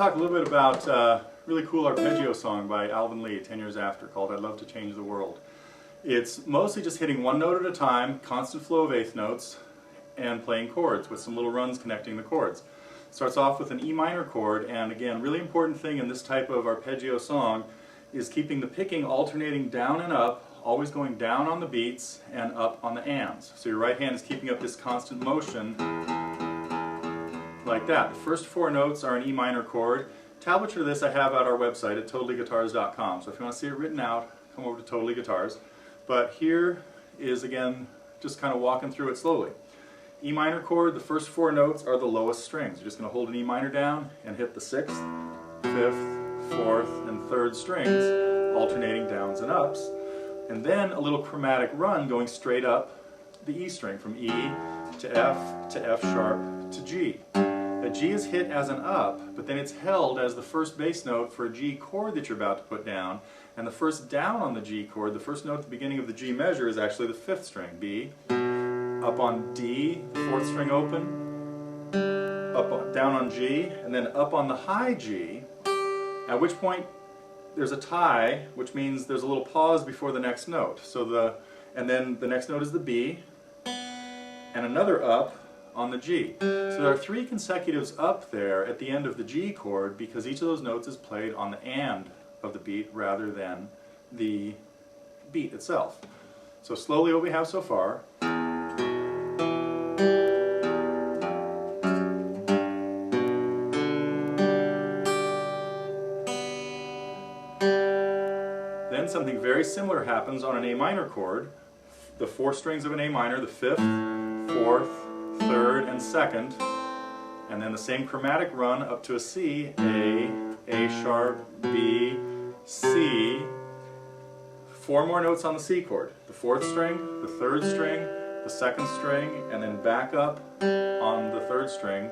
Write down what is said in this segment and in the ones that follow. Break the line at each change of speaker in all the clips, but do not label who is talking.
talk a little bit about a really cool arpeggio song by Alvin Lee 10 years after called I'd Love to Change the World. It's mostly just hitting one note at a time, constant flow of eighth notes, and playing chords with some little runs connecting the chords. Starts off with an E minor chord, and again, really important thing in this type of arpeggio song is keeping the picking alternating down and up, always going down on the beats and up on the ands. So your right hand is keeping up this constant motion like that. The first four notes are an E minor chord. Tablature of this I have at our website at totallyguitars.com, so if you want to see it written out, come over to Totally Guitars. But here is, again, just kind of walking through it slowly. E minor chord, the first four notes are the lowest strings. You're just going to hold an E minor down and hit the 6th, 5th, 4th, and 3rd strings, alternating downs and ups. And then a little chromatic run going straight up the E string from E to F sharp to G. A G is hit as an up, but then it's held as the first bass note for a G chord that you're about to put down. And the first down on the G chord, the first note at the beginning of the G measure, is actually the 5th string, B. Up on D, the 4th string open, down on G, and then up on the high G, at which point there's a tie, which means there's a little pause before the next note. And then the next note is the B, and another up on the G. So there are 3 consecutives up there at the end of the G chord because each of those notes is played on the and of the beat rather than the beat itself. So slowly what we have so far. Then something very similar happens on an A minor chord. The 4 strings of an A minor, the 5th, 4th, 3rd, and 2nd, and then the same chromatic run up to a C, A sharp, B, C. 4 more notes on the C chord. The 4th string, the 3rd string, the 2nd string, and then back up on the 3rd string.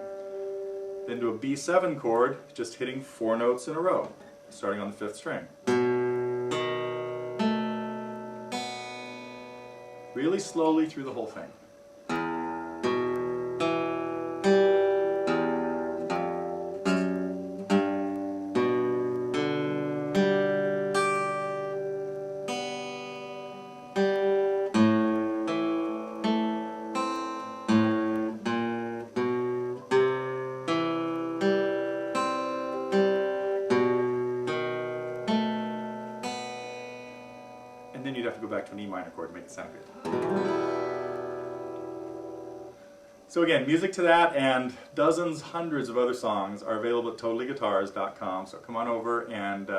Then to a B7 chord, just hitting 4 notes in a row, starting on the 5th string. Really slowly through the whole thing. And then you'd have to go back to an E minor chord to make it sound good. So again, music to that and dozens, hundreds of other songs are available at totallyguitars.com. So come on over and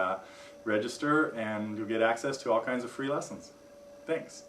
register and you'll get access to all kinds of free lessons. Thanks.